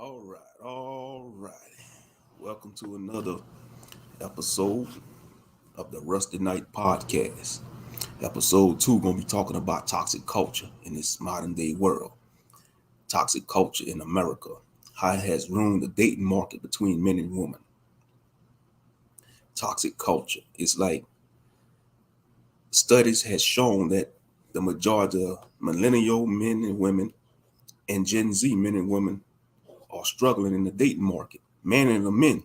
All right. Welcome to another episode of the Rusty Night Podcast. Episode 2 gonna be talking about toxic culture in this modern day world. Toxic culture in America, how it has ruined the dating market between men and women. Toxic culture. It's like studies has shown that the majority of millennial men and women and Gen Z men and women are struggling in the dating market. Men and the men.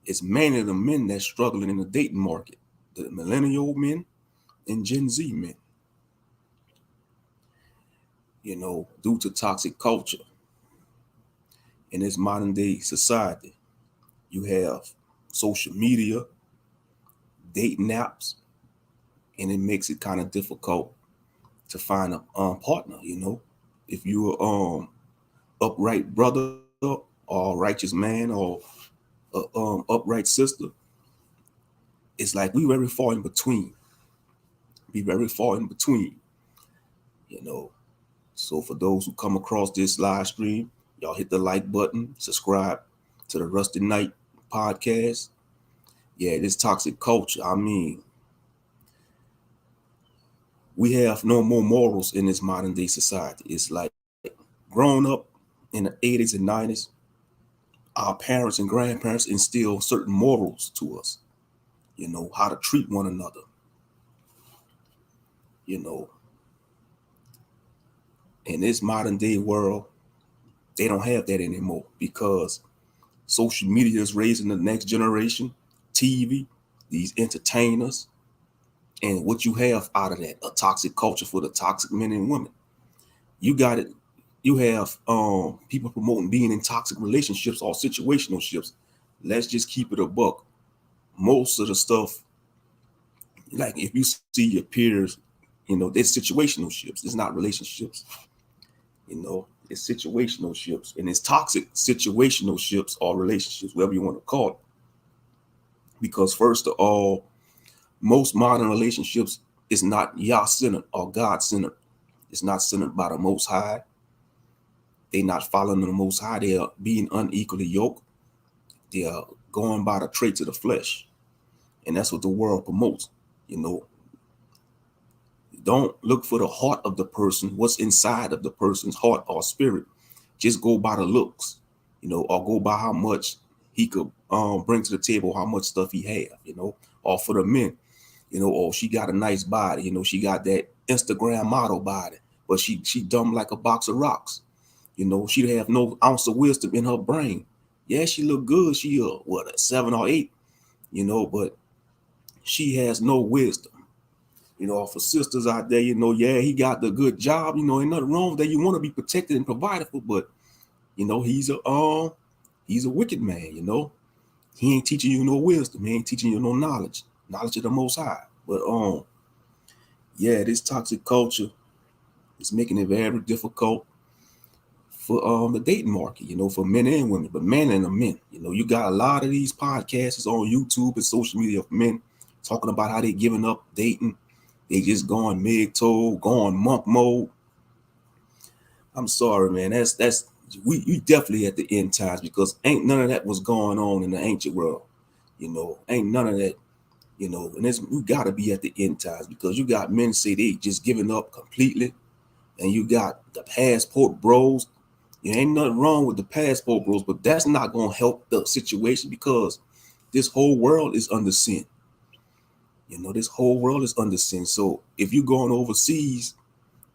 It's mainly the men that's struggling in the dating market. The millennial men and Gen Z men. Due to toxic culture in this modern day society, you have social media, dating apps, and it makes it kind of difficult to find a partner. If you're upright brother or righteous man or upright sister, it's like we very far in between. Be very far in between. You know, So for those who come across this live stream, y'all hit the like button, subscribe to the Rusty Night podcast. Yeah, this toxic culture. I mean, we have no more morals in this modern day society. It's like growing up in the 80s and 90s, our parents and grandparents instilled certain morals to us, how to treat one another. You know, in this modern day world, they don't have that anymore because social media is raising the next generation, TV, these entertainers, and what you have out of that, a toxic culture for the toxic men and women. You got it. You have people promoting being in toxic relationships or situational ships. Let's just keep it a buck. Most of the stuff, like if you see your peers, it's situational ships. It's not relationships. It's situational ships, and it's toxic situational ships or relationships, whatever you want to call it. Because first of all, most modern relationships is not Yah-centered or God-centered. It's not centered by the Most High. They're not following the Most High. They are being unequally yoked. They are going by the traits of the flesh. And that's what the world promotes. Don't look for the heart of the person, what's inside of the person's heart or spirit. Just go by the looks, or go by how much he could bring to the table, how much stuff he have, or for the men, or she got a nice body, she got that Instagram model body, but she dumb like a box of rocks. She'd have no ounce of wisdom in her brain. Yeah, she look good. She a 7 or 8, but she has no wisdom. For sisters out there, yeah, he got the good job. Ain't nothing wrong with that. You want to be protected and provided for, but he's a wicked man. He ain't teaching you no wisdom. He ain't teaching you no knowledge of the Most High. But yeah, this toxic culture is making it very difficult for the dating market, for men and women, but men and the men. You got a lot of these podcasts on YouTube and social media of men talking about how they giving up dating. They just going mid-toe, going monk mode. I'm sorry, man. That's we definitely at the end times because ain't none of that was going on in the ancient world. Ain't none of that. And we gotta be at the end times because you got men say they just giving up completely, and you got the passport bros. Ain't nothing wrong with the passport bros, but that's not gonna help the situation because this whole world is under sin. This whole world is under sin. So if you going overseas,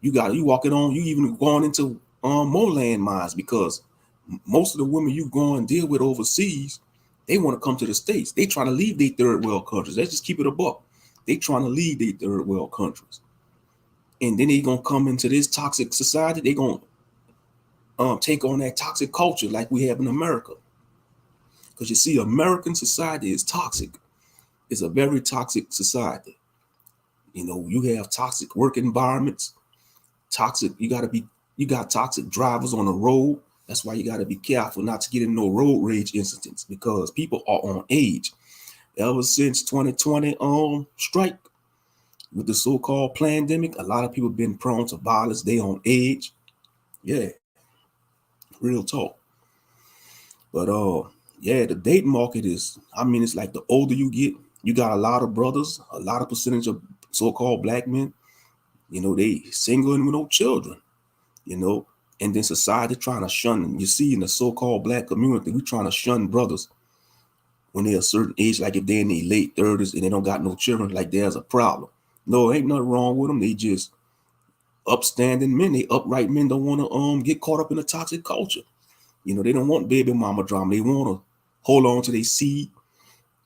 you walking on, you even going into more landmines because most of the women you go and deal with overseas, they want to come to the States. They trying to leave their third world countries. Let's just keep it a buck. They trying to leave their third world countries. And then they gonna come into this toxic society. They gonna take on that toxic culture like we have in America. Because you see, American society is toxic. It's a very toxic society. You have toxic work environments, you got toxic drivers on the road. That's why you got to be careful not to get in no road rage incidents because people are on age. Ever since 2020 strike with the so-called pandemic, a lot of people been prone to violence. They on age. Yeah, real talk. But yeah, the dating market is, I mean, it's like the older you get, you got a lot of brothers, a lot of percentage of so-called black men, you know, they single and with no children, you know, and then society trying to shun them. You see in the so-called black community, we trying to shun brothers when they're a certain age, like if they're in their late 30s and they don't got no children, like there's a problem. No, ain't nothing wrong with them. They just upstanding men. They upright men don't want to get caught up in a toxic culture. You know, they don't want baby mama drama. They want to hold on to their seed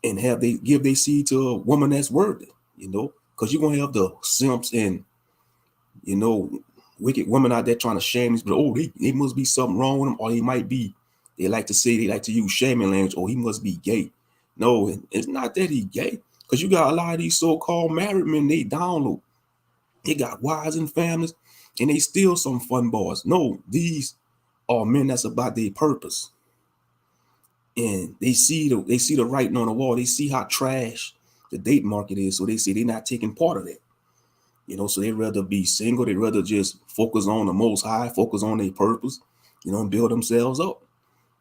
and have they give their seed to a woman that's worthy, you know, because you're gonna have the simps and, you know, wicked women out there trying to shame these, but oh, they must be something wrong with them, or he might be, they like to say, they like to use shaming language, oh, he must be gay. No, it's not that he gay, because you got a lot of these so-called married men, they down low. They got wives and families, and they still some fun boys. No, these are men that's about their purpose. And they see the writing on the wall. They see how trash the date market is. So they say they're not taking part of it. You know, so they rather be single. They rather just focus on the most high, focus on their purpose, you know, and build themselves up.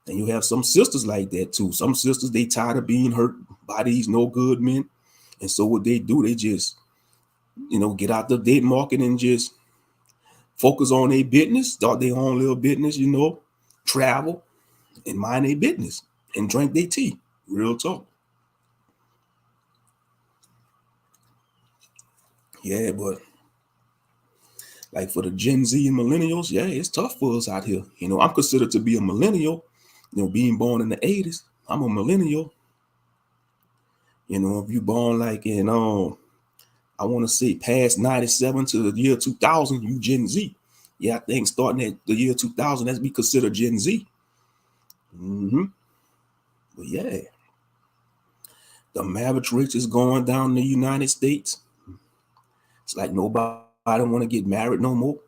And you have some sisters like that too. Some sisters, they tired of being hurt by these no good men. And so what they do, they just, you know, get out the date market and just focus on their business, start their own little business, you know, travel and mind their business and drink their tea. Real talk. Yeah, but like for the Gen Z and millennials, yeah, it's tough for us out here. You know, I'm considered to be a millennial, you know, being born in the 80s. I'm a millennial. You know, if you born like in I want to say past 97 to the year 2000, you Gen Z. Yeah, I think starting at the year 2000, that's be considered Gen Z. Mm-hmm. But yeah, the marriage rate is going down in the United States. It's like nobody want to get married no more.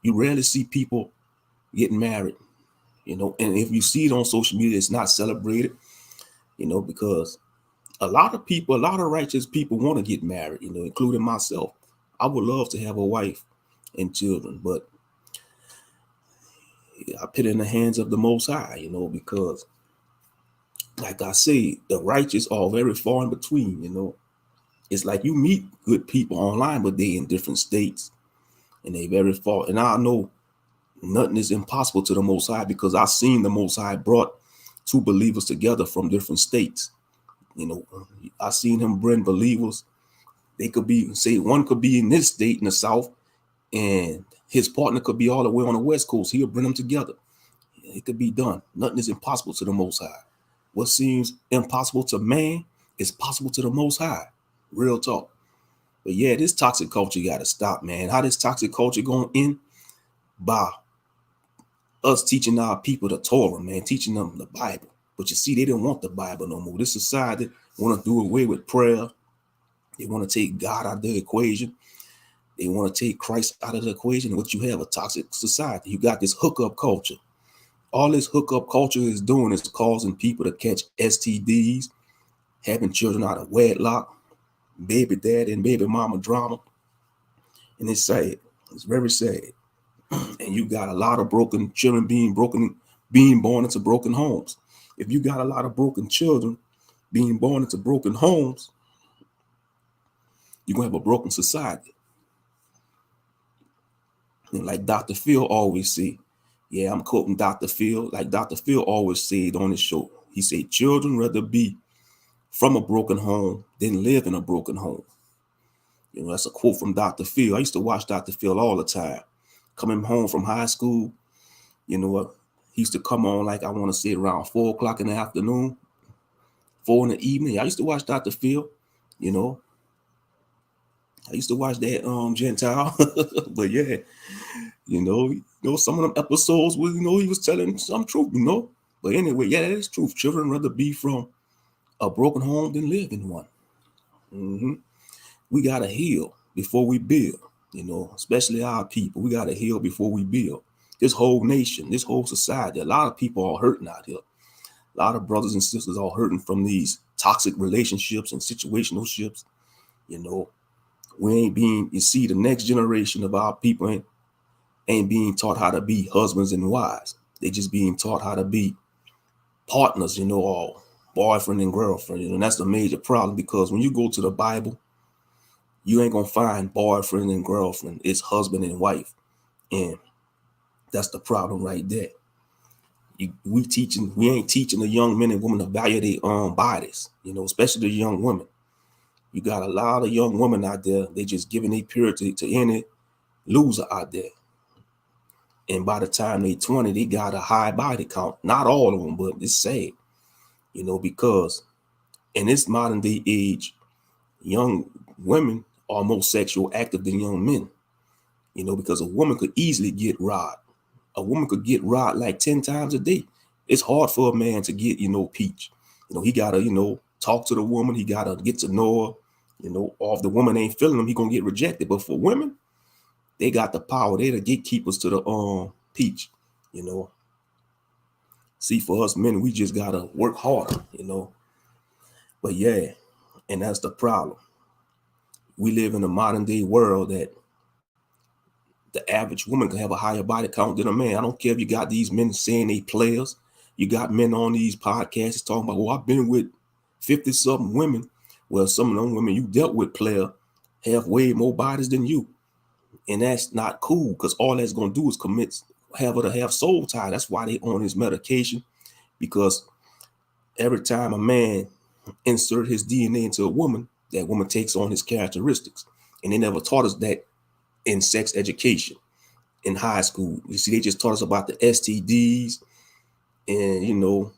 You rarely see people getting married, you know, and if you see it on social media, it's not celebrated, you know, because a lot of people, a lot of righteous people want to get married, you know, including myself. I would love to have a wife and children, but I put it in the hands of the Most High, you know, because like I say, the righteous are very far in between, you know. It's like you meet good people online, but they in different states and they very far. And I know nothing is impossible to the Most High because I've seen the Most High brought two believers together from different states. You know, I seen him bring believers. They could be, say, one could be in this state in the South, and his partner could be all the way on the West Coast. He'll bring them together. It could be done. Nothing is impossible to the Most High. What seems impossible to man is possible to the Most High. Real talk. But yeah, this toxic culture got to stop, man. How this toxic culture going to end? By us teaching our people the Torah, man, teaching them the Bible. But you see, they didn't want the Bible no more. This society want to do away with prayer. They want to take God out of the equation. They want to take Christ out of the equation. And what you have, a toxic society. You got this hookup culture. All this hookup culture is doing is causing people to catch STDs, having children out of wedlock, baby dad and baby mama drama. And it's sad. It's very sad. And you got a lot of broken children being born into broken homes. If you got a lot of broken children being born into broken homes, you're gonna have a broken society. And like Dr. Phil always say, yeah, I'm quoting Dr. Phil, like Dr. Phil always said on his show. He said, children rather be from a broken home than live in a broken home. You know, that's a quote from Dr. Phil. I used to watch Dr. Phil all the time. Coming home from high school, you know, he used to come on like I want to say around 4 o'clock in the afternoon, 4 in the evening. I used to watch Dr. Phil, you know. I used to watch that Gentile, but yeah, you know, some of them episodes was, you know, he was telling some truth, you know. But anyway, yeah, that is truth. Children rather be from a broken home than live in one. Mm-hmm. We gotta heal before we build, you know, especially our people. We gotta heal before we build. This whole nation, this whole society, a lot of people are hurting out here. A lot of brothers and sisters are hurting from these toxic relationships and situational ships. You know, we ain't being, you see, the next generation of our people ain't being taught how to be husbands and wives. They just being taught how to be partners, or boyfriend and girlfriend, and that's the major problem, because when you go to the Bible, you ain't gonna find boyfriend and girlfriend. It's husband and wife, and that's the problem right there. We ain't teaching the young men and women to value their own bodies, especially the young women. You got a lot of young women out there, they just giving their purity to any loser out there. And by the time they 20, they got a high body count. Not all of them, but it's sad, because in this modern day age, young women are more sexual active than young men, because a woman could easily get robbed. A woman could get robbed like 10 times a day. It's hard for a man to get, peach. He got to, talk to the woman. He got to get to know her, or if the woman ain't feeling him, he going to get rejected. But for women, they got the power. They're the gatekeepers to the peach, See, for us men, we just got to work harder, But yeah, and that's the problem. We live in a modern day world that the average woman can have a higher body count than a man. I don't care if you got these men saying they players. You got men on these podcasts talking about, well, I've been with 50-something women. Well, some of them women you dealt with, player, have way more bodies than you. And that's not cool, because all that's going to do is have her to have soul tie. That's why they on his medication, because every time a man insert his DNA into a woman, that woman takes on his characteristics. And they never taught us that in sex education in high school. You see, they just taught us about the STDs and,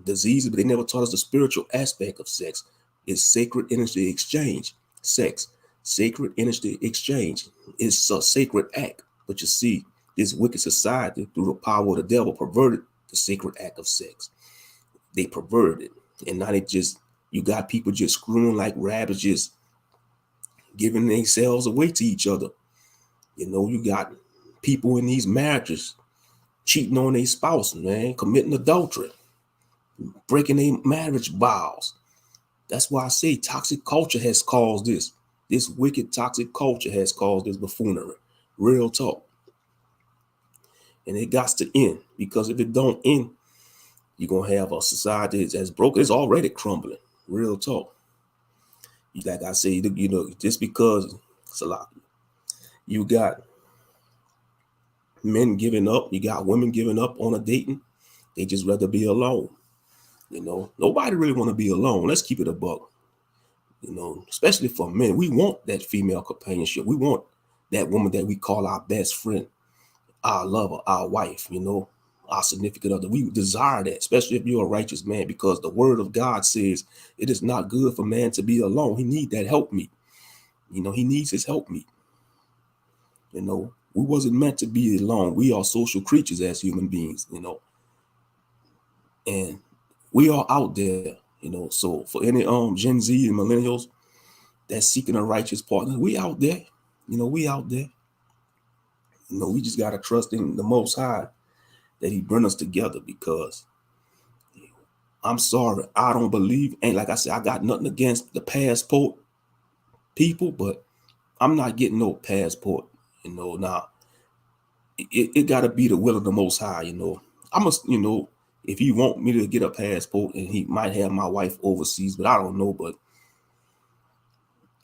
diseases, but they never taught us the spiritual aspect of sex. It's sacred energy exchange. Sex, sacred energy exchange. It's a sacred act. But you see, this wicked society, through the power of the devil, perverted the sacred act of sex. They perverted it. And now you got people just screwing like rabbits, just giving themselves away to each other. You got people in these marriages cheating on their spouse, man, committing adultery, breaking their marriage vows. That's why I say toxic culture has caused this. This wicked toxic culture has caused this buffoonery. Real talk. And it got to end, because if it don't end, you're going to have a society that's broken. It's already crumbling. Real talk. Like I say, just because it's a lot. You got men giving up. You got women giving up on a dating. They just rather be alone. Nobody really want to be alone. Let's keep it a buck. Especially for men, we want that female companionship. We want that woman that we call our best friend, our lover, our wife, our significant other. We desire that, especially if you're a righteous man, because the word of God says it is not good for man to be alone. He needs that helpmeet. He needs his helpmeet. We wasn't meant to be alone. We are social creatures as human beings, and we are out there, so for any Gen Z and millennials that's seeking a righteous partner, we out there, we out there. We just got to trust in the Most High that he bring us together, because I'm sorry, I don't believe, and like I said, I got nothing against the passport people, but I'm not getting no passport, now it got to be the will of the Most High, I must, if he want me to get a passport, and he might have my wife overseas, but I don't know, but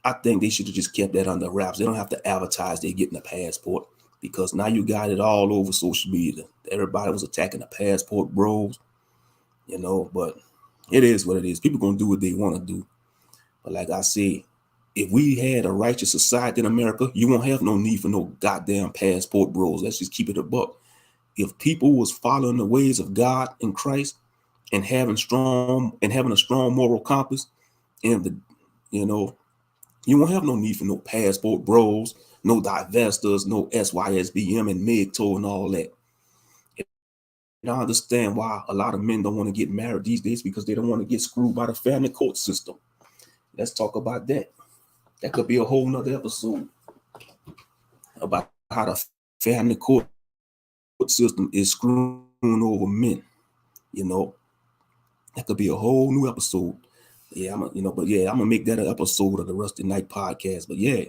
I think they should have just kept that under wraps. They don't have to advertise they're getting a passport, because now you got it all over social media. Everybody was attacking the passport bros, but it is what it is. People going to do what they want to do. But like I said, if we had a righteous society in America, you won't have no need for no goddamn passport bros. Let's just keep it a buck. If people was following the ways of God and Christ and having a strong moral compass, and you won't have no need for no passport bros, no divestors, no SYSBM and MGTOW and all that. And I understand why a lot of men don't want to get married these days, because they don't want to get screwed by the family court system. Let's talk about that. That could be a whole nother episode about how the family court system is screwing over men. That could be a whole new episode. Yeah, I'm gonna make that an episode of the Rusty Night podcast. But yeah,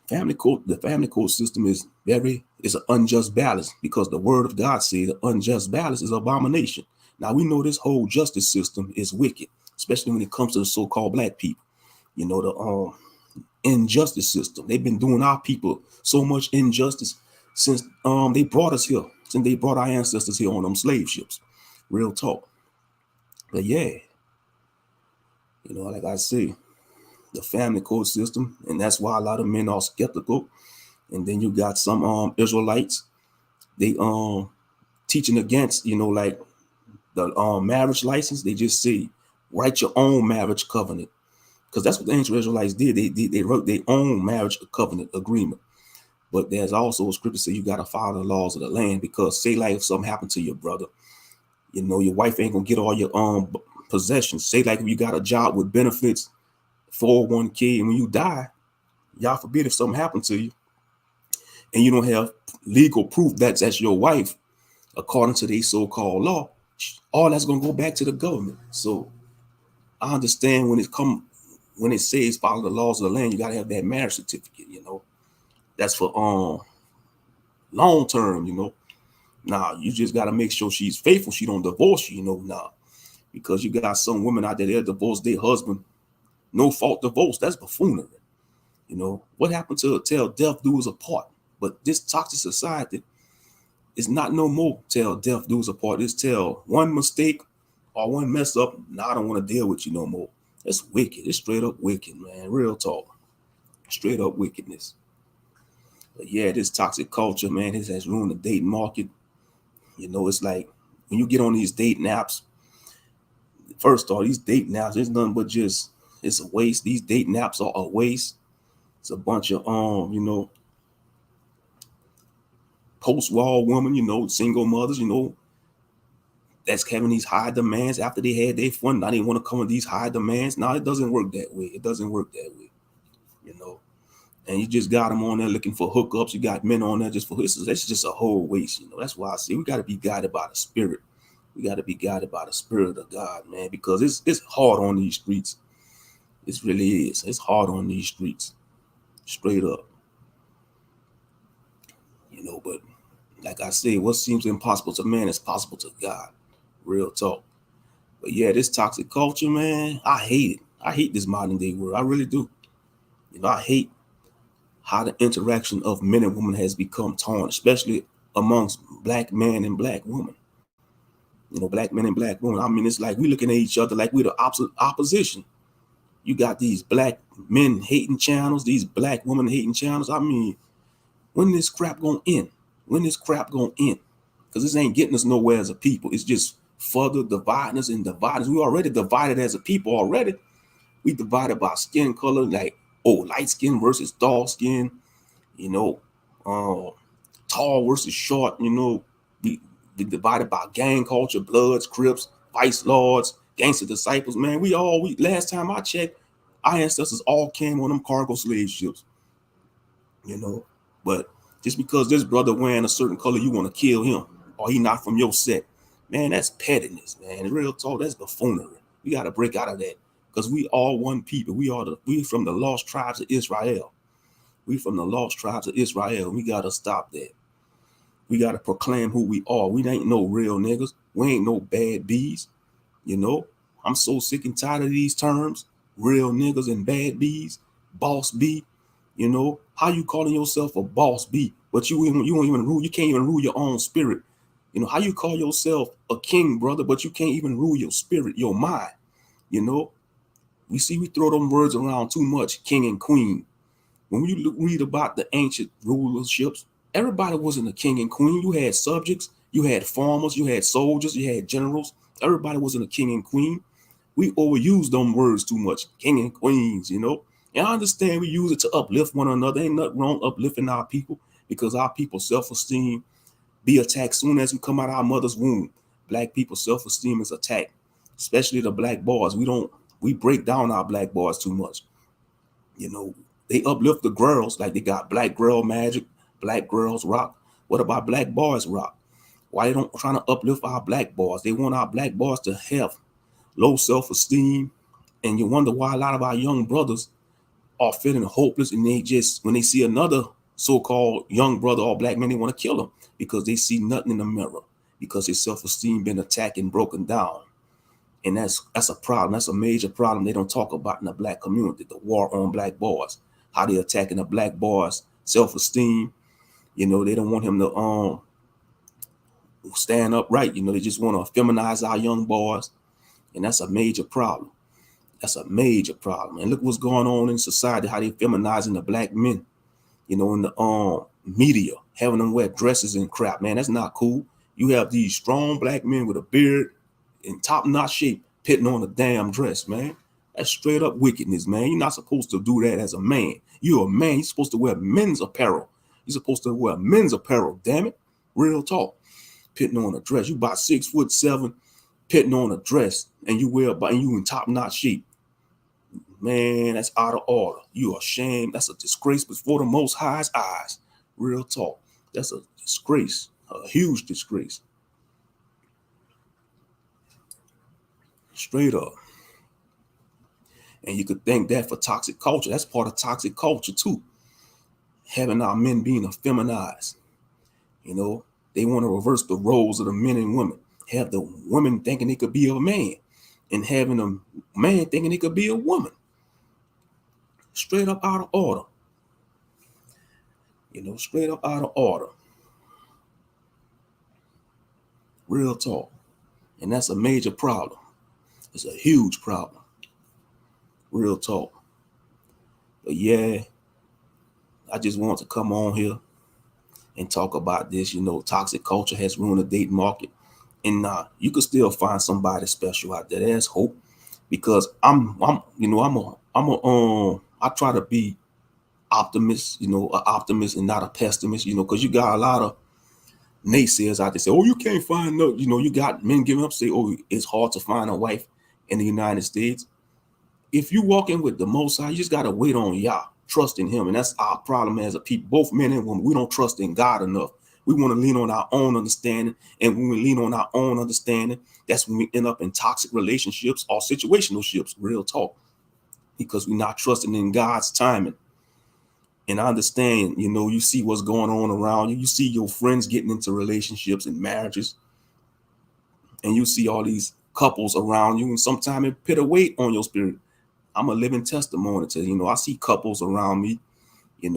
the family court system is an unjust balance, because the word of God says the unjust balance is abomination. Now we know this whole justice system is wicked, especially when it comes to the so-called black people. You know, the injustice system. They've been doing our people so much injustice since they brought us here, since they brought our ancestors here on them slave ships. Real talk. But yeah, you know, like I say, the family code system, and that's why a lot of men are skeptical. And then you got some Israelites, they teaching against, you know, like the marriage license. They just say write your own marriage covenant, because that's what the ancient Israelites did. They wrote their own marriage covenant agreement. But there's also a scripture say you got to follow the laws of the land, because say like if something happened to your brother, you know, your wife ain't gonna get all your possessions. Say like if you got a job with benefits, 401k, and when you die, y'all forbid if something happened to you, and you don't have legal proof that's your wife, according to the so-called law, all that's gonna go back to the government. So I understand when it says follow the laws of the land, you gotta have that marriage certificate. You know, that's for long term. You know, now you just gotta make sure she's faithful. She don't divorce you. You know, now because you got some women out there that divorce their husband, no fault divorce. That's buffoonery. You know, what happened to tell death do us apart? But this toxic society is not no more tell death do us apart. It's tell one mistake or one mess up, now I don't want to deal with you no more. It's wicked. It's straight up wicked, man. Real talk. Straight up wickedness. But yeah, this toxic culture, man, this has ruined the dating market. You know, it's like when you get on these dating apps, first off, these dating apps, it's nothing but just, it's a waste. These dating apps are a waste. It's a bunch of you know, post-war women, you know, single mothers, you know, that's having these high demands after they had their fun. Now they want to come with these high demands. Now it doesn't work that way. It doesn't work that way, you know. And you just got them on there looking for hookups. You got men on there just for this. That's just a whole waste, you know. That's why I say we got to be guided by the Spirit. We got to be guided by the Spirit of God, man, because it's hard on these streets. It really is. It's hard on these streets, straight up. You know, but like I say, what seems impossible to man is possible to God. Real talk. But yeah, this toxic culture, man, I hate it. I hate this modern day world. I really do. You know, I hate how the interaction of men and women has become torn, especially amongst black men and black women. You know, black men and black women. I mean, it's like we looking at each other like we're the opposition. You got these black men hating channels, these black women hating channels. I mean, when this crap gonna end? When this crap gonna end? Because this ain't getting us nowhere as a people. It's just further dividing us and dividing us. We already divided as a people already. We divided by skin color, like, oh, light skin versus dark skin, you know, tall versus short, you know, we divided by gang culture, Bloods, Crips, Vice Lords, Gangster Disciples, man. We last time I checked, our ancestors all came on them cargo slave ships, you know. But just because this brother wearing a certain color, you want to kill him, or he not from your set, man, that's pettiness, man. Real talk, that's buffoonery. We got to break out of that, because we all one people. We from the lost tribes of Israel. We from the lost tribes of Israel. We got to stop that. We got to proclaim who we are. We ain't no real niggas. We ain't no bad bees. You know, I'm so sick and tired of these terms, real niggas and bad bees, boss B. You know, how you calling yourself a boss B, but you won't even rule. You can't even rule your own spirit. You know, how you call yourself a king, brother, but you can't even rule your spirit, your mind. You know, we throw them words around too much, king and queen. When you read about the ancient rulerships, everybody wasn't a king and queen. You had subjects, you had farmers, you had soldiers, you had generals. Everybody wasn't a king and queen. We overuse them words too much, king and queens, you know. And I understand we use it to uplift one another. Ain't nothing wrong uplifting our people, because our people's self-esteem be attacked soon as we come out of our mother's womb. Black people's self-esteem is attacked, especially the black boys. We break down our black boys too much. You know, they uplift the girls, like they got black girl magic, black girls rock. What about black boys rock? Why they don't trying to uplift our black boys? They want our black boys to have low self-esteem. And you wonder why a lot of our young brothers are feeling hopeless, and they just, when they see another so-called young brother or black man, they want to kill him, because they see nothing in the mirror. because his self-esteem been attacked and broken down. And that's a problem. That's a major problem they don't talk about in the black community, the war on black boys, how they attacking the black boys' self-esteem. You know, they don't want him to stand upright. You know, they just want to feminize our young boys. And that's a major problem. That's a major problem. And look what's going on in society, how they feminizing the black men, you know, in the media, having them wear dresses and crap. Man, that's not cool. You have these strong black men with a beard in top-notch shape putting on a damn dress, man. That's straight up wickedness, man. You're not supposed to do that as a man. You're a man. You're supposed to wear men's apparel. You're supposed to wear men's apparel, damn it. Real talk. Putting on a dress. You about 6'7", putting on a dress, and you in top-notch shape. Man, that's out of order. You are ashamed. That's a disgrace before the Most High's eyes. Real talk. That's a disgrace, a huge disgrace. Straight up. And you could thank that for toxic culture. That's part of toxic culture too. Having our men being effeminized. You know, they want to reverse the roles of the men and women. Have the women thinking they could be a man and having a man thinking he could be a woman. Straight up out of order. You know, straight up out of order. Real talk. And that's a major problem. It's a huge problem. Real talk. But yeah, I just want to come on here and talk about this. You know, toxic culture has ruined the dating market. And you could still find somebody special out there. There's hope. Because I try to be optimist, an optimist and not a pessimist, because you got a lot of naysayers out there say, oh, you can't find no, you got men giving up, say, oh, it's hard to find a wife in the United States. If you walk in with the Most High, you just got to wait on Yah, trust in him. And that's our problem as a people, both men and women. We don't trust in God enough. We want to lean on our own understanding. And when we lean on our own understanding, that's when we end up in toxic relationships or situational ships, real talk, because we're not trusting in God's timing. And I understand, you see what's going on around you. You see your friends getting into relationships and marriages. And you see all these couples around you. And sometimes it put a weight on your spirit. I'm a living testimony to, I see couples around me, and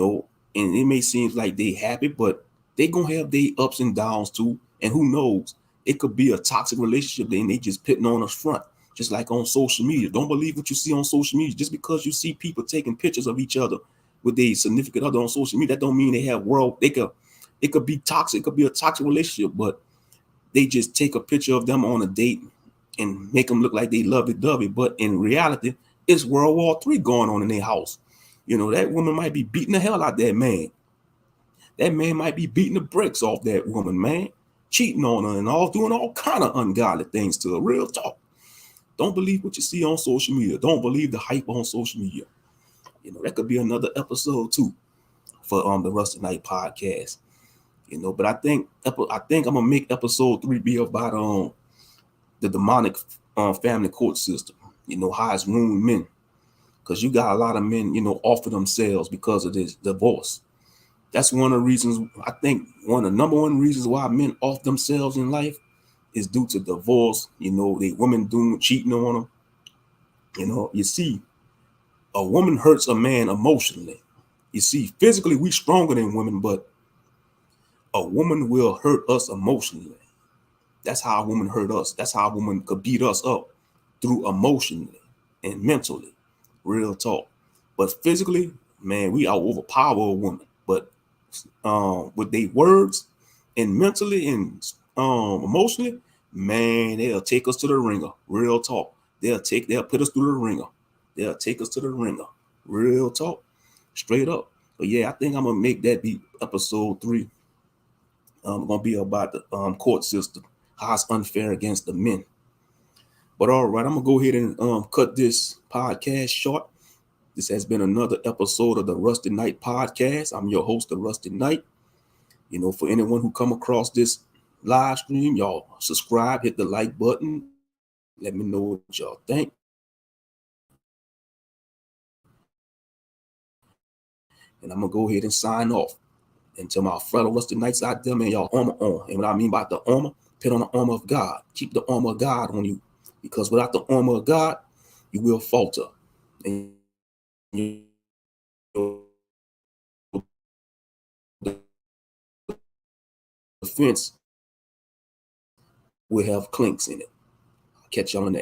it may seem like they happy, but they going to have their ups and downs too. And who knows? It could be a toxic relationship and they just putting on a front, just like on social media. Don't believe what you see on social media. Just because you see people taking pictures of each other with their significant other on social media, that don't mean they have it could be toxic. It could be a toxic relationship, but they just take a picture of them on a date and make them look like they lovey-dovey. But in reality, it's World War III going on in their house. That woman might be beating the hell out that man. That man might be beating the brakes off that woman, man, cheating on her and doing all kind of ungodly things to her. Real talk. Don't believe what you see on social media. Don't believe the hype on social media. That could be another episode too for the Rusty Night podcast. But I think I'm gonna make episode 3 be about the demonic family court system. How it's ruined men, because you got a lot of men offer themselves because of this divorce. That's one of the reasons. I think one of the number one reasons why men off themselves in life is due to divorce. They women cheating on them. You see, a woman hurts a man emotionally. You see, physically we stronger than women, but a woman will hurt us emotionally. That's how a woman hurt us. That's how a woman could beat us up, through emotionally and mentally. Real talk. But physically, man, we overpower a woman. But with their words and mentally and emotionally, man, they'll take us to the ringer. Real talk. They'll put us through the ringer. They'll take us to the ringer. Real talk. Straight up. But yeah, I think I'm gonna make that be episode 3. Gonna be about the court system, how it's unfair against the men. But all right, I'm gonna go ahead and cut this podcast short. This has been another episode of the Rusty Night podcast. I'm your host, the Rusty Night. For anyone who come across this live stream, y'all subscribe, hit the like button. Let me know what y'all think. And I'm gonna go ahead and sign off. And to my fellow Rusty Knights out there, man, y'all armor on. And what I mean by the armor, Put on the armor of God. Keep the armor of God on you, because without the armor of God, you will falter. And your defense will have clinks in it. Catch y'all on the next.